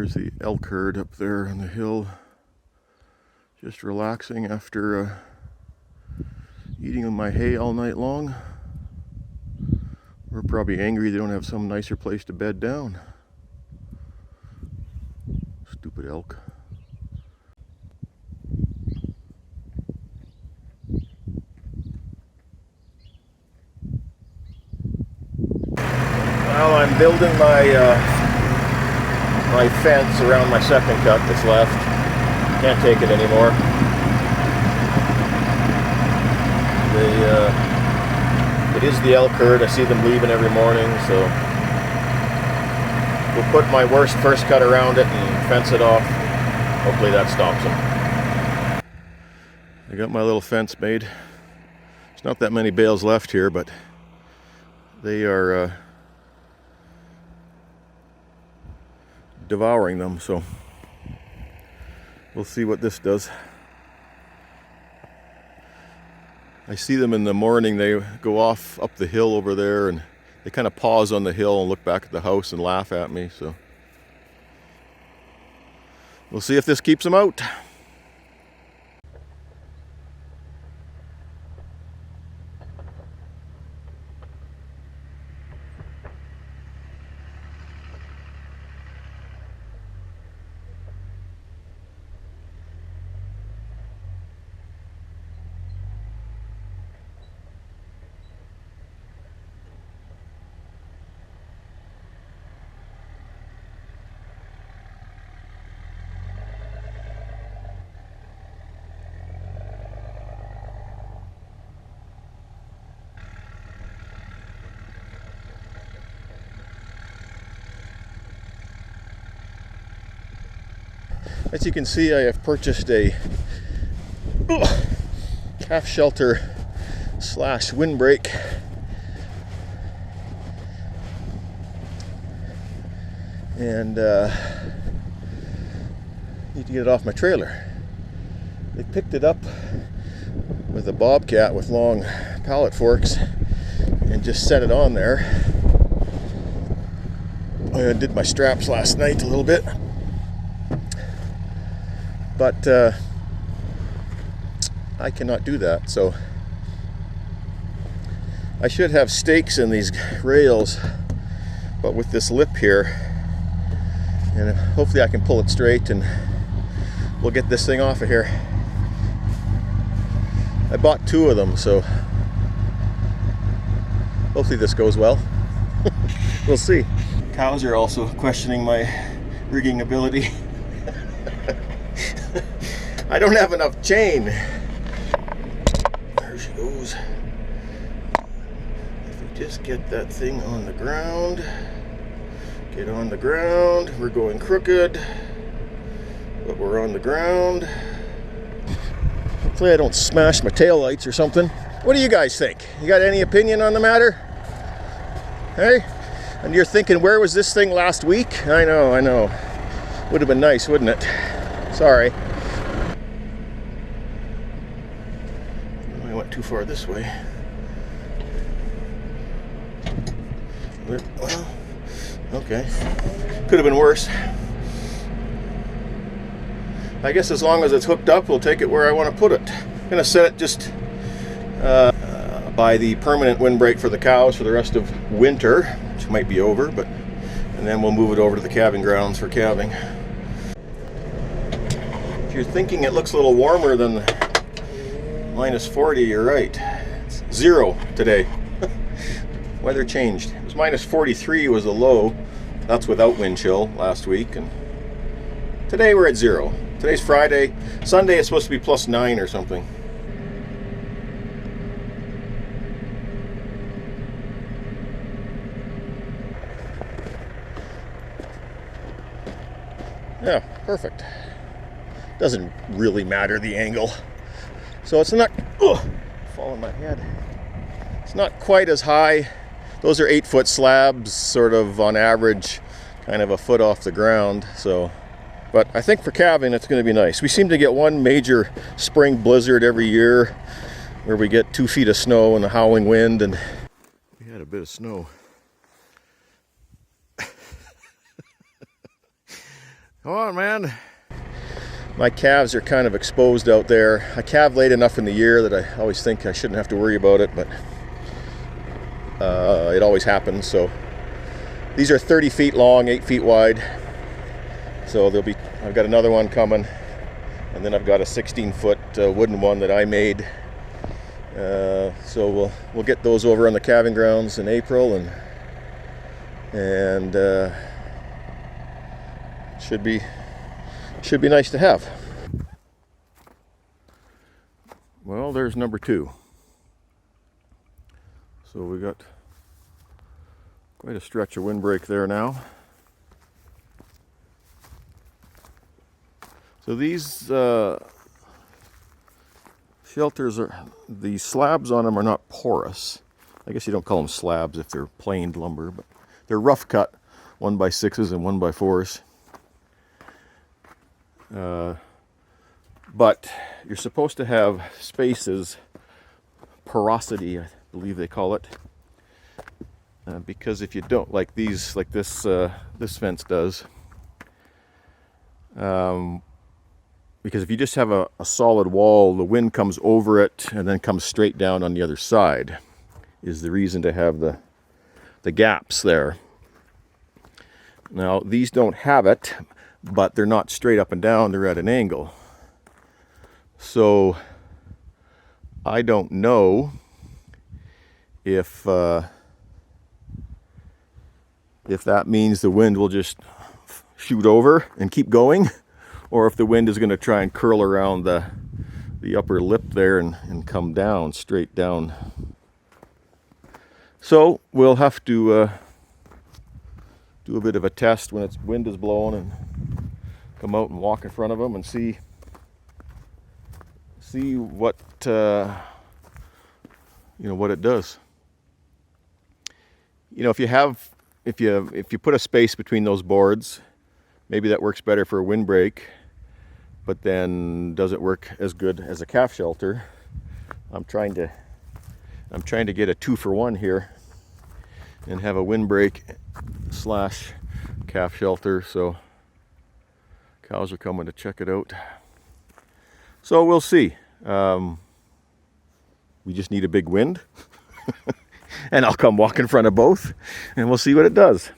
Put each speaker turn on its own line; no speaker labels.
There's the elk herd up there on the hill, just relaxing after eating my hay all night long. We're probably angry they don't have some nicer place to bed down. Stupid elk. Well, I'm building my fence around my second cut that's left. Can't take it anymore. It is the elk herd. I see them leaving every morning, so we'll put my worst first cut around it and fence it off. Hopefully that stops them. I got my little fence made. There's not that many bales left here, but they are devouring them, so we'll see what this does. I see them in the morning. They go off up the hill over there and they kind of pause on the hill and look back at the house and laugh at me, so we'll see if this keeps them out. As you can see, I have purchased a calf shelter / windbreak. And need to get it off my trailer. They picked it up with a bobcat with long pallet forks and just set it on there. I did my straps last night a little bit. But I cannot do that, so I should have stakes in these rails, but with this lip here, and hopefully I can pull it straight and we'll get this thing off of here. I bought 2 of them, so hopefully this goes well. We'll see. Cows are also questioning my rigging ability. I don't have enough chain. There she goes. If we just get that thing on the ground, get on the ground. We're going crooked, but we're on the ground. Hopefully I don't smash my taillights or something. What do you guys think? You got any opinion on the matter? Hey? And you're thinking, where was this thing last week? I know. Would have been nice, wouldn't it? Sorry. I went too far this way. Well, okay. Could have been worse. I guess as long as it's hooked up, we'll take it where I want to put it. I'm going to set it just by the permanent windbreak for the cows for the rest of winter, which might be over, and then we'll move it over to the calving grounds for calving. If you're thinking it looks a little warmer than minus 40, you're right. It's 0 today. Weather changed. It was minus 43 was the low. That's without wind chill last week, and today we're at 0. Today's Friday. Sunday is supposed to be plus 9 or something. Yeah, perfect. Doesn't really matter the angle. So it's not, fall on my head. It's not quite as high. Those are 8-foot slabs, sort of on average, kind of a foot off the ground. So, but I think for calving it's going to be nice. We seem to get one major spring blizzard every year where we get 2 feet of snow and a howling wind, and we had a bit of snow. Come on, man. My calves are kind of exposed out there. I calve late enough in the year that I always think I shouldn't have to worry about it, but it always happens. So these are 30 feet long, 8 feet wide. So I've got another one coming, and then I've got a 16-foot wooden one that I made. So we'll get those over on the calving grounds in April, and should be nice to have. Well, there's number 2. So we got quite a stretch of windbreak there now. So these shelters the slabs on them are not porous. I guess you don't call them slabs if they're planed lumber, but they're rough cut 1x6s and 1x4s. But you're supposed to have spaces, porosity, I believe they call it, because if you don't, like this fence does, because if you just have a solid wall, the wind comes over it and then comes straight down on the other side, is the reason to have the gaps there. Now these don't have it, but they're not straight up and down, they're at an angle. So I don't know if that means the wind will just shoot over and keep going, or if the wind is going to try and curl around the upper lip there and come down, straight down. So we'll have to do a bit of a test when it's wind is blowing and come out and walk in front of them and see what what it does. If you put a space between those boards, maybe that works better for a windbreak, but then doesn't work as good as a calf shelter. I'm trying to get a 2-for-1 here and have a windbreak / calf shelter, so cows are coming to check it out. So we'll see. We just need a big wind and I'll come walk in front of both and we'll see what it does.